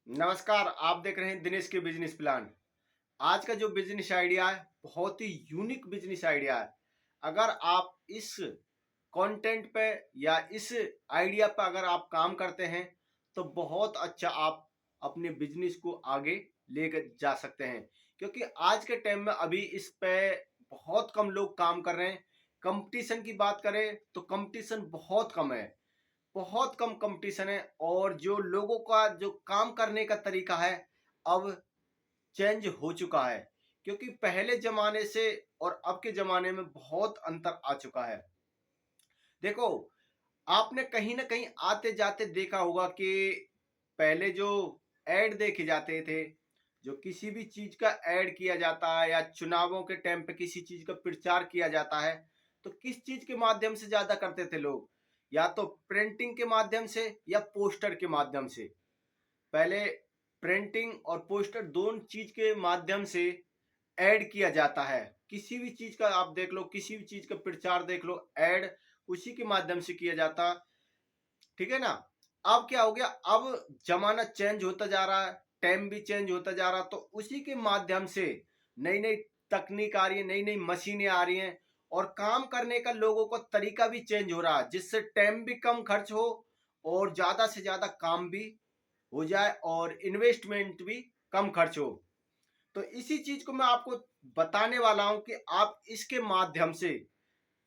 नमस्कार। आप देख रहे हैं दिनेश के बिजनेस प्लान। आज का जो बिजनेस आइडिया है बहुत ही यूनिक बिजनेस आइडिया है। अगर आप इस कंटेंट पे या इस आइडिया पे अगर आप काम करते हैं तो बहुत अच्छा आप अपने बिजनेस को आगे लेकर जा सकते हैं, क्योंकि आज के टाइम में अभी इस पे बहुत कम लोग काम कर रहे हैं। कंपटीशन की बात करें तो कंपटीशन बहुत कम है, बहुत कम कंपटीशन है। और जो लोगों का जो काम करने का तरीका है अब चेंज हो चुका है, क्योंकि पहले जमाने से और अब के जमाने में बहुत अंतर आ चुका है। देखो, आपने कहीं ना कहीं आते जाते देखा होगा कि पहले जो एड देखे जाते थे, जो किसी भी चीज का एड किया जाता है या चुनावों के टाइम पे किसी चीज का प्रचार किया जाता है तो किस चीज के माध्यम से ज्यादा करते थे लोग? या तो प्रिंटिंग के माध्यम से या पोस्टर के माध्यम से। पहले प्रिंटिंग और पोस्टर दोनों चीज के माध्यम से ऐड किया जाता है। किसी भी चीज का आप देख लो, किसी भी चीज का प्रचार देख लो, ऐड उसी के माध्यम से किया जाता। ठीक है ना? अब क्या हो गया, अब जमाना चेंज होता जा रहा है, टाइम भी चेंज होता जा रहा, तो उसी के माध्यम से नई नई तकनीक आ रही है, नई नई मशीनें आ रही हैं और काम करने का लोगों का तरीका भी चेंज हो रहा है, जिससे टाइम भी कम खर्च हो और ज्यादा से ज्यादा काम भी हो जाए और इन्वेस्टमेंट भी कम खर्च हो। तो इसी चीज को मैं आपको बताने वाला हूं कि आप इसके माध्यम से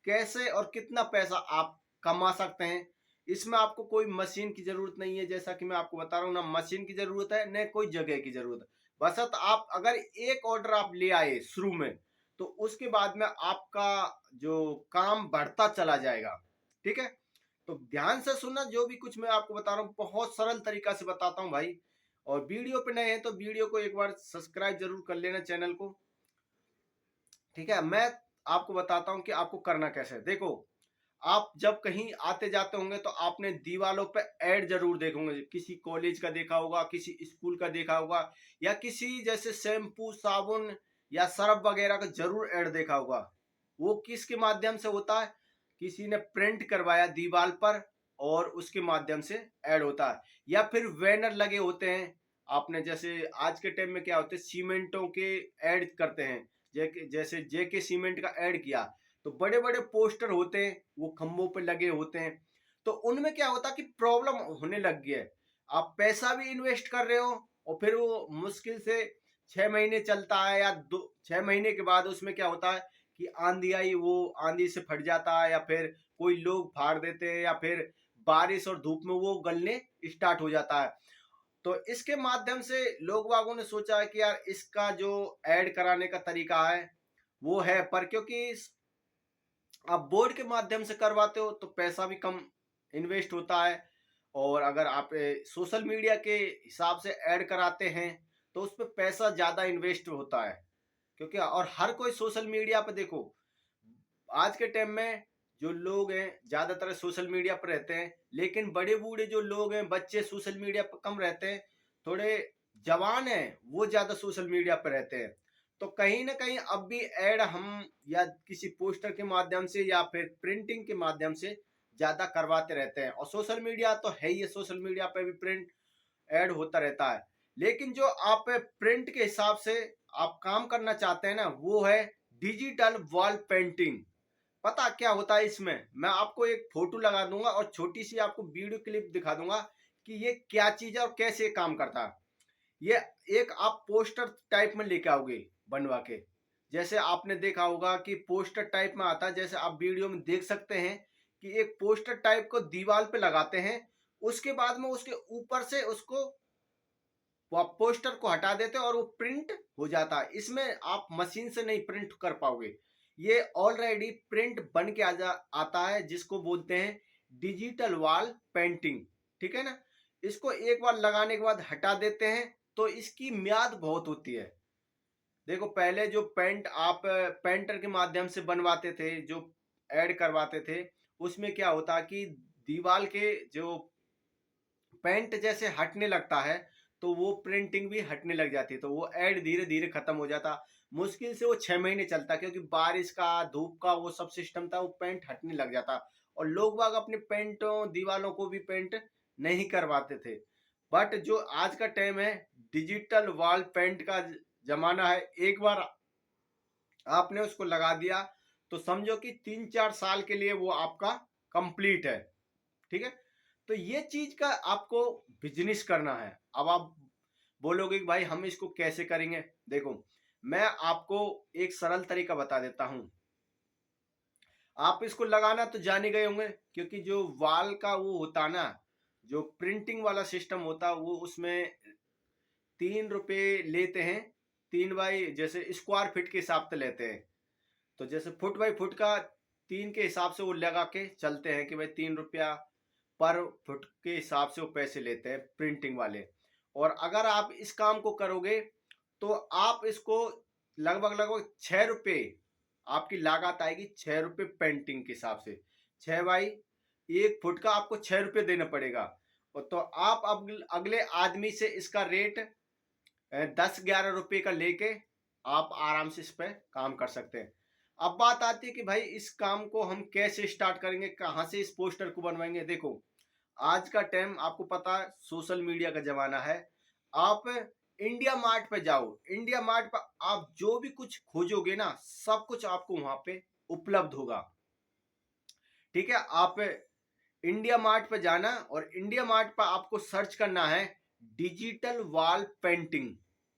कैसे और कितना पैसा आप कमा सकते हैं। इसमें आपको कोई मशीन की जरूरत नहीं है, जैसा कि मैं आपको बता रहा हूँ, ना मशीन की जरूरत है न कोई जगह की जरूरत है। बस आप अगर एक ऑर्डर आप ले आए शुरू में तो उसके बाद में आपका जो काम बढ़ता चला जाएगा। ठीक है? तो ध्यान से सुनना, जो भी कुछ मैं आपको बता रहा हूँ बहुत सरल तरीका से बताता हूँ भाई। और वीडियो पे नए हैं तो वीडियो को एक बार सब्सक्राइब जरूर कर लेना चैनल को। ठीक है? मैं आपको बताता हूँ कि आपको करना कैसे है। देखो, आप जब कहीं आते जाते होंगे तो आपने दीवारों पे ऐड जरूर देखे होंगे। किसी कॉलेज का देखा होगा, किसी स्कूल का देखा होगा, या किसी जैसे शैम्पू साबुन या सर्फ वगैरह का जरूर ऐड देखा होगा। वो किसके माध्यम से होता है? किसी ने प्रिंट करवाया दीवार पर और उसके माध्यम से ऐड होता है। या फिर बैनर लगे होते हैं। आपने जैसे आज के टाइम में क्या होते हैं, सीमेंटों के ऐड करते हैं। जैसे जेके सीमेंट का ऐड किया तो बड़े बड़े पोस्टर होते हैं, वो खंभों पे लगे होते हैं। तो उनमें क्या होता है कि प्रॉब्लम होने लग गया है। आप पैसा भी इन्वेस्ट कर रहे हो और फिर वो मुश्किल से 6 महीने चलता है, या 6 महीने के बाद उसमें क्या होता है कि आंधी आई, वो आंधी से फट जाता है, या फिर कोई लोग फाड़ देते हैं, या फिर बारिश और धूप में वो गलने स्टार्ट हो जाता है। तो इसके माध्यम से लोग बागों ने सोचा है कि यार इसका जो ऐड कराने का तरीका है वो है, पर क्योंकि आप बोर्ड के माध्यम से करवाते हो तो पैसा भी कम इन्वेस्ट होता है। और अगर आप सोशल मीडिया के हिसाब से ऐड कराते हैं तो उस पर पैसा ज्यादा इन्वेस्ट होता है। क्योंकि और हर कोई सोशल मीडिया पे देखो, आज के टाइम में जो लोग हैं ज्यादातर सोशल मीडिया पर रहते हैं, लेकिन बड़े बूढ़े जो लोग हैं, बच्चे सोशल मीडिया पर कम रहते हैं। थोड़े जवान हैं वो ज्यादा सोशल मीडिया पर रहते हैं। तो कहीं ना कहीं अब भी ऐड हम या किसी पोस्टर के माध्यम से या फिर प्रिंटिंग के माध्यम से ज्यादा करवाते रहते हैं। और सोशल मीडिया तो है ही है, सोशल मीडिया पे भी प्रिंट ऐड होता रहता है। लेकिन जो आप प्रिंट के हिसाब से आप काम करना चाहते हैं ना, वो है डिजिटल वॉल पेंटिंग। पता क्या होता है इसमें? मैं आपको एक फोटो लगा दूंगा और छोटी सी आपको वीडियो क्लिप दिखा दूंगा कि ये क्या चीज है और कैसे काम करता है। ये एक आप पोस्टर टाइप में लेके आओगे बनवा के। जैसे आपने देखा होगा कि पोस्टर टाइप में आता है, जैसे आप वीडियो में देख सकते हैं कि एक पोस्टर टाइप को दीवार पे लगाते हैं। उसके बाद में उसके ऊपर से उसको वो आप पोस्टर को हटा देते हैं और वो प्रिंट हो जाता है। इसमें आप मशीन से नहीं प्रिंट कर पाओगे, ये ऑलरेडी प्रिंट बन के आता है, जिसको बोलते हैं डिजिटल वॉल पेंटिंग। ठीक है ना? इसको एक बार लगाने के बाद हटा देते हैं तो इसकी म्याद बहुत होती है। देखो, पहले जो पेंट आप पेंटर के माध्यम से बनवाते थे, जो ऐड करवाते थे, उसमें क्या होता कि दीवार के जो पेंट जैसे हटने लगता है तो वो प्रिंटिंग भी हटने लग जाती है, तो वो ऐड धीरे धीरे खत्म हो जाता। मुश्किल से वो 6 महीने चलता, क्योंकि बारिश का धूप का वो सब सिस्टम था, वो पेंट हटने लग जाता। और लोग बाग अपने पेंटों दीवालों को भी पेंट नहीं करवाते थे। बट जो आज का टाइम है, डिजिटल वॉल पेंट का जमाना है। एक बार आपने उसको लगा दिया तो समझो कि 3-4 साल के लिए वो आपका कंप्लीट है। ठीक है, तो ये चीज का आपको बिजनेस करना है। अब आप बोलोगे कि भाई हम इसको कैसे करेंगे। देखो, मैं आपको एक सरल तरीका बता देता हूं। आप इसको लगाना तो जान ही गए होंगे, क्योंकि जो वाल का वो होता ना, जो प्रिंटिंग वाला सिस्टम होता, वो उसमें 3 रुपए लेते हैं। 3 बाई जैसे स्क्वायर फीट के हिसाब से लेते हैं। तो जैसे फुट बाई फुट का 3 के हिसाब से वो लगा के चलते हैं कि भाई 3 रुपया पर फुट के हिसाब से वो पैसे लेते हैं प्रिंटिंग वाले। और अगर आप इस काम को करोगे तो आप इसको लगभग लगभग 6 रुपये आपकी लागत आएगी। 6 रुपये पेंटिंग के हिसाब से, 6 बाई 1 फुट का आपको 6 रुपये देना पड़ेगा। और तो आप अब अगले आदमी से इसका रेट 10-11 रुपये का लेके आप आराम से इस पर काम कर सकते हैं। अब बात आती है कि भाई इस काम को हम कैसे स्टार्ट करेंगे, कहाँ से इस पोस्टर को बनवाएंगे। देखो, आज का टाइम आपको पता है, सोशल मीडिया का जमाना है। आप इंडिया मार्ट पे जाओ, इंडिया मार्ट पर आप जो भी कुछ खोजोगे ना, सब कुछ आपको वहां पे उपलब्ध होगा। ठीक है, आप इंडिया मार्ट पे जाना और इंडिया मार्ट पर आपको सर्च करना है डिजिटल वॉल पेंटिंग।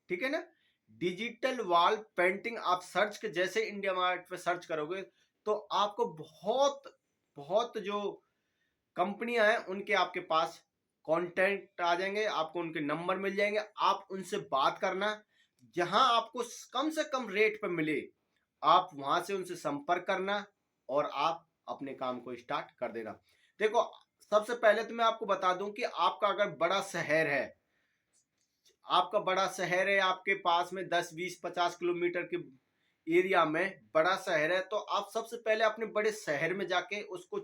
ठीक है ना, डिजिटल वॉल पेंटिंग आप सर्च के जैसे इंडिया मार्ट पे सर्च करोगे तो आपको बहुत बहुत जो कंपनियां हैं उनके आपके पास कांटेक्ट आ जाएंगे, आपको उनके नंबर मिल जाएंगे। आप उनसे बात करना, जहां आपको कम से कम रेट पर मिले आप वहां से उनसे संपर्क करना और आप अपने काम को स्टार्ट कर देना। देखो, सबसे पहले तो मैं आपको बता दूं कि आपका अगर बड़ा शहर है, आपका बड़ा शहर है, आपके पास में 10-20-50 किलोमीटर के एरिया में बड़ा शहर है, तो आप सबसे पहले अपने बड़े शहर में जाके उसको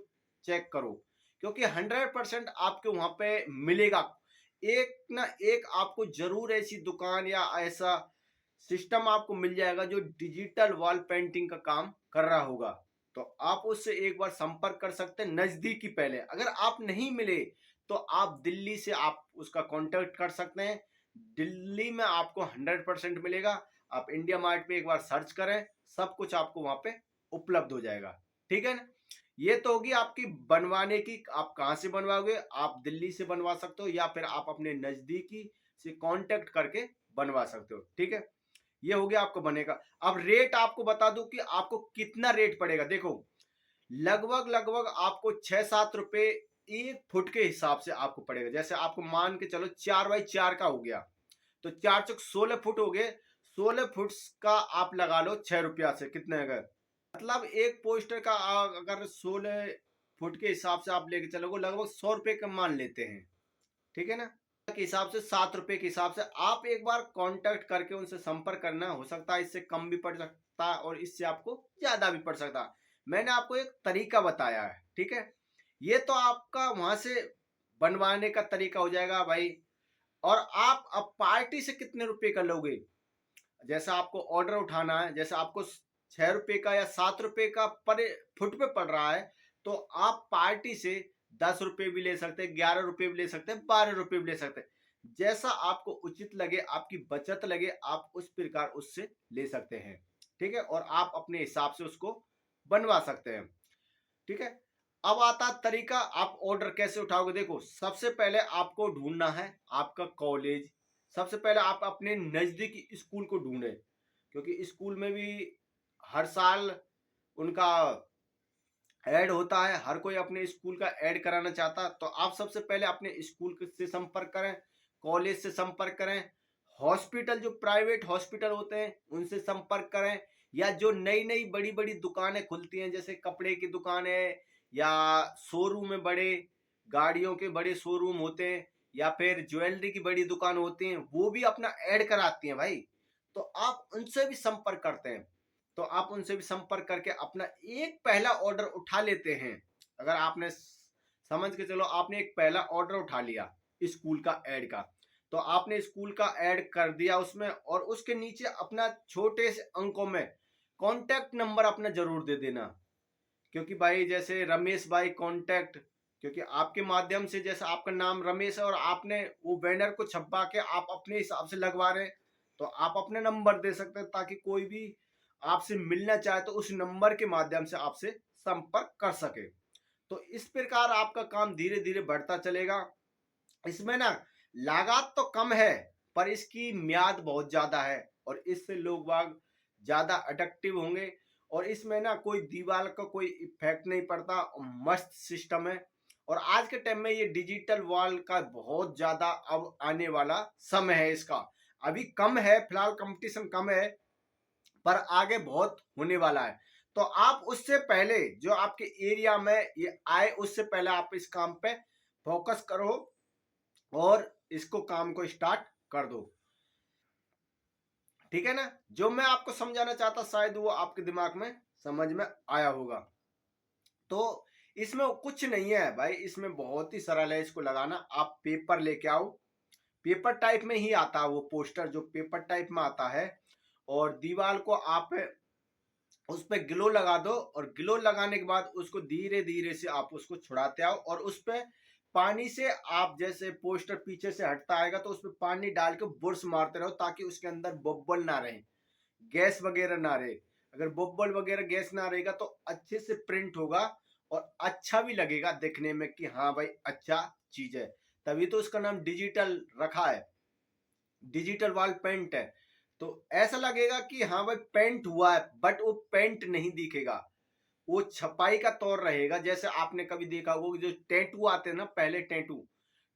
चेक करो, क्योंकि 100% आपके वहां पे मिलेगा। एक ना एक आपको जरूर ऐसी दुकान या ऐसा सिस्टम आपको मिल जाएगा जो डिजिटल वॉल पेंटिंग का काम कर रहा होगा। तो आप उससे एक बार संपर्क कर सकते हैं नजदीकी। पहले अगर आप नहीं मिले तो आप दिल्ली से आप उसका कांटेक्ट कर सकते हैं। दिल्ली में आपको 100% मिलेगा। आप इंडिया मार्ट पे एक बार सर्च करें, सब कुछ आपको वहां पे उपलब्ध हो जाएगा। ठीक है ना, ये तो होगी आपकी बनवाने की। आप कहां से बनवाओगे, आप दिल्ली से बनवा सकते हो या फिर आप अपने नजदीकी से कांटेक्ट करके बनवा सकते हो। ठीक है, ये हो गया आपको बनेगा। अब रेट आपको बता दूं कि आपको कितना रेट पड़ेगा। देखो, लगभग लगभग आपको 6-7 रुपए 1 फुट के हिसाब से आपको पड़ेगा। जैसे आपको मान के चलो 4x4 का हो गया, तो 4 चौक 16 फुट हो गए। 16 फुट का आप लगा लो 6 रुपया से कितने, अगर मतलब एक पोस्टर का अगर 16 फुट के हिसाब से आप लेके चलोगे लगभग 100 रुपए का मान लेते हैं। ठीक है ना, के हिसाब से 7 रुपए के हिसाब से आप एक बार कांटेक्ट करके उनसे संपर्क करना। हो सकता है इससे कम भी पड़ सकता है और इससे आपको ज्यादा भी पड़ सकता है। मैंने आपको एक तरीका बताया है। ठीक है, ये तो आपका वहां से बनवाने का तरीका हो जाएगा भाई। और आप अब पार्टी से कितने रुपए का लोगे, जैसा आपको ऑर्डर उठाना है, जैसे आपको 6 रुपए का या 7 रुपए का पर फुट पे पड़ रहा है, तो आप पार्टी से 10 रुपए भी ले सकते हैं, 11 रुपए भी ले सकते हैं, 12 रुपए भी ले सकते हैं। जैसा आपको उचित लगे, आपकी बचत लगे, आप उस प्रकार उससे ले सकते हैं। ठीक है, और आप अपने हिसाब से उसको बनवा सकते हैं। ठीक है, अब आता तरीका आप ऑर्डर कैसे उठाओगे। देखो, सबसे पहले आपको ढूंढना है आपका कॉलेज। सबसे पहले आप अपने नजदीकी स्कूल को ढूंढे, क्योंकि स्कूल में भी हर साल उनका ऐड होता है। हर कोई अपने स्कूल का ऐड कराना चाहता है। तो आप सबसे पहले अपने स्कूल से संपर्क करें, कॉलेज से संपर्क करें, हॉस्पिटल जो प्राइवेट हॉस्पिटल होते हैं उनसे संपर्क करें, या जो नई नई बड़ी बड़ी दुकानें खुलती हैं जैसे कपड़े की दुकानें या शोरूम में बड़े गाड़ियों के बड़े शोरूम होते हैं, या फिर ज्वेलरी की बड़ी दुकान होती हैं, वो भी अपना ऐड कराती हैं भाई। तो आप उनसे भी संपर्क करते हैं, तो आप उनसे भी संपर्क करके अपना एक पहला ऑर्डर उठा लेते हैं। अगर आपने समझ के चलो, आपने एक पहला ऑर्डर उठा लिया स्कूल का ऐड का, तो आपने स्कूल का ऐड कर दिया उसमें, और उसके नीचे अपना छोटे से अंकों में कांटेक्ट नंबर अपना जरूर दे देना। क्योंकि भाई जैसे रमेश भाई कांटेक्ट, क्योंकि आपके माध्यम से जैसे आपका नाम रमेश है और आपने वो बैनर को छपवा के आप अपने हिसाब से लगवा रहे हैं, तो आप अपने नंबर दे सकते हैं ताकि कोई भी आपसे मिलना चाहे तो उस नंबर के माध्यम से आपसे संपर्क कर सके। तो इस प्रकार आपका काम धीरे धीरे बढ़ता चलेगा। इसमें ना लागत तो कम है, पर इसकी म्याद बहुत ज्यादा है और इससे लोग बाग ज्यादा अट्रैक्टिव होंगे। और इसमें ना कोई दीवार का कोई इफेक्ट नहीं पड़ता और मस्त सिस्टम है। और आज के टाइम में ये डिजिटल वॉल का बहुत ज्यादा अब आने वाला समय है। इसका अभी कम है, फिलहाल कंपटीशन कम है, पर आगे बहुत होने वाला है। तो आप उससे पहले जो आपके एरिया में ये आए, उससे पहले आप इस काम पे फोकस करो और इसको काम को स्टार्ट कर दो। ठीक है ना? जो मैं आपको समझाना चाहता शायद वो आपके दिमाग में समझ में आया होगा। तो इसमें कुछ नहीं है भाई, इसमें बहुत ही सरल है इसको लगाना। आप पेपर लेके आओ, पेपर टाइप में ही आता है वो पोस्टर, जो पेपर टाइप में आता है। और दीवार को आप उस पर ग्लो लगा दो और ग्लो लगाने के बाद उसको धीरे धीरे से आप उसको छुड़ाते आओ और उस पर पानी से आप जैसे पोस्टर पीछे से हटता आएगा तो उस पर पानी डाल के बुर्श मारते रहो ताकि उसके अंदर बब्बल ना रहे, गैस वगैरह ना रहे। अगर बब्बल वगैरह गैस ना रहेगा तो अच्छे से प्रिंट होगा और अच्छा भी लगेगा देखने में कि हाँ भाई अच्छा चीज है। तभी तो उसका नाम डिजिटल रखा है, डिजिटल वॉल पेंट है। तो ऐसा लगेगा कि हाँ भाई पेंट हुआ है, बट वो पेंट नहीं दिखेगा, वो छपाई का तौर रहेगा। जैसे आपने कभी देखा होगा जो टैटू आते हैं ना, पहले टैटू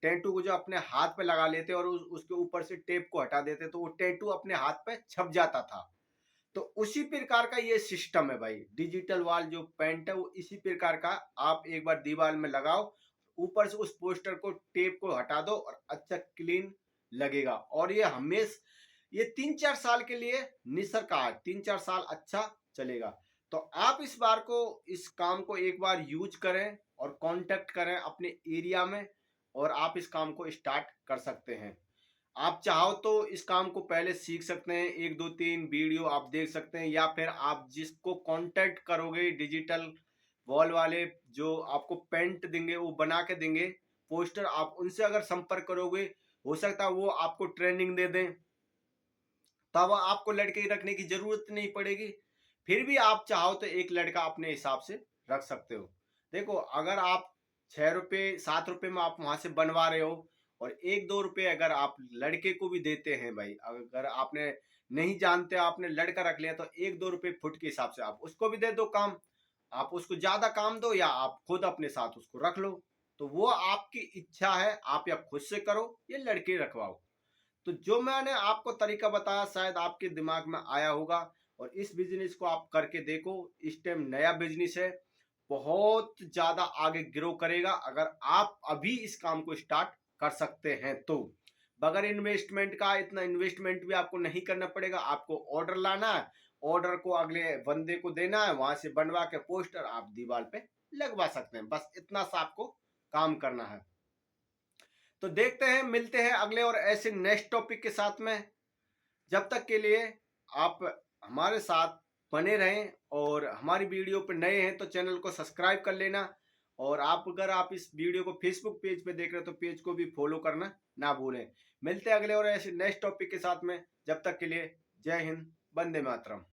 टैटू को जो अपने हाथ पे लगा लेते और उसके ऊपर से टेप को हटा देते तो वो टैटू अपने हाथ पे छप जाता था। तो उसी प्रकार का ये सिस्टम है भाई, डिजिटल वॉल जो पेंट है वो इसी प्रकार का। आप एक बार दीवार में लगाओ, ऊपर से उस पोस्टर को टेप को हटा दो और अच्छा क्लीन लगेगा। और ये ये 3-4 साल के लिए निसर का है, 3-4 साल अच्छा चलेगा। तो आप इस बार को इस काम को एक बार यूज करें और कांटेक्ट करें अपने एरिया में और आप इस काम को स्टार्ट कर सकते हैं। आप चाहो तो इस काम को पहले सीख सकते हैं, 1 2 3 वीडियो आप देख सकते हैं, या फिर आप जिसको कांटेक्ट करोगे डिजिटल वॉल वाले जो आपको पेंट देंगे वो बना के देंगे पोस्टर, आप उनसे अगर संपर्क करोगे हो सकता है वो आपको ट्रेनिंग दे दें, तब आपको लड़के रखने की जरूरत नहीं पड़ेगी। फिर भी आप चाहो तो एक लड़का अपने हिसाब से रख सकते हो। देखो अगर आप 6 रुपए 7 रुपए में आप वहां से बनवा रहे हो और 1 2 रुपए अगर आप लड़के को भी देते हैं भाई, अगर आपने नहीं जानते आपने लड़का रख लिया तो 1 2 रुपए फुट के हिसाब से आप उसको भी दे दो काम। आप उसको ज्यादा काम दो या आप खुद अपने साथ उसको रख लो, तो वो आपकी इच्छा है, आप या खुद से करो या लड़के रखवाओ। तो जो मैंने आपको तरीका बताया शायद आपके दिमाग में आया होगा और इस बिजनेस को आप करके देखो। इस टाइम नया बिजनेस है, बहुत ज्यादा आगे ग्रो करेगा अगर आप अभी इस काम को स्टार्ट कर सकते हैं तो। बगैर इन्वेस्टमेंट का, इतना इन्वेस्टमेंट भी आपको नहीं करना पड़ेगा। आपको ऑर्डर लाना है, ऑर्डर को अगले बंदे को देना है, वहां से बनवा के पोस्टर आप दीवार पे लगवा सकते हैं। बस इतना सा आपको काम करना है। तो देखते हैं, मिलते हैं अगले और ऐसे नेक्स्ट टॉपिक के साथ में। जब तक के लिए आप हमारे साथ बने रहें और हमारी वीडियो पर नए हैं तो चैनल को सब्सक्राइब कर लेना। और आप अगर आप इस वीडियो को फेसबुक पेज पे देख रहे हो तो पेज को भी फॉलो करना ना भूलें। मिलते हैं अगले और ऐसे नेक्स्ट टॉपिक के साथ में। जब तक के लिए जय हिंद, वंदे मातरम।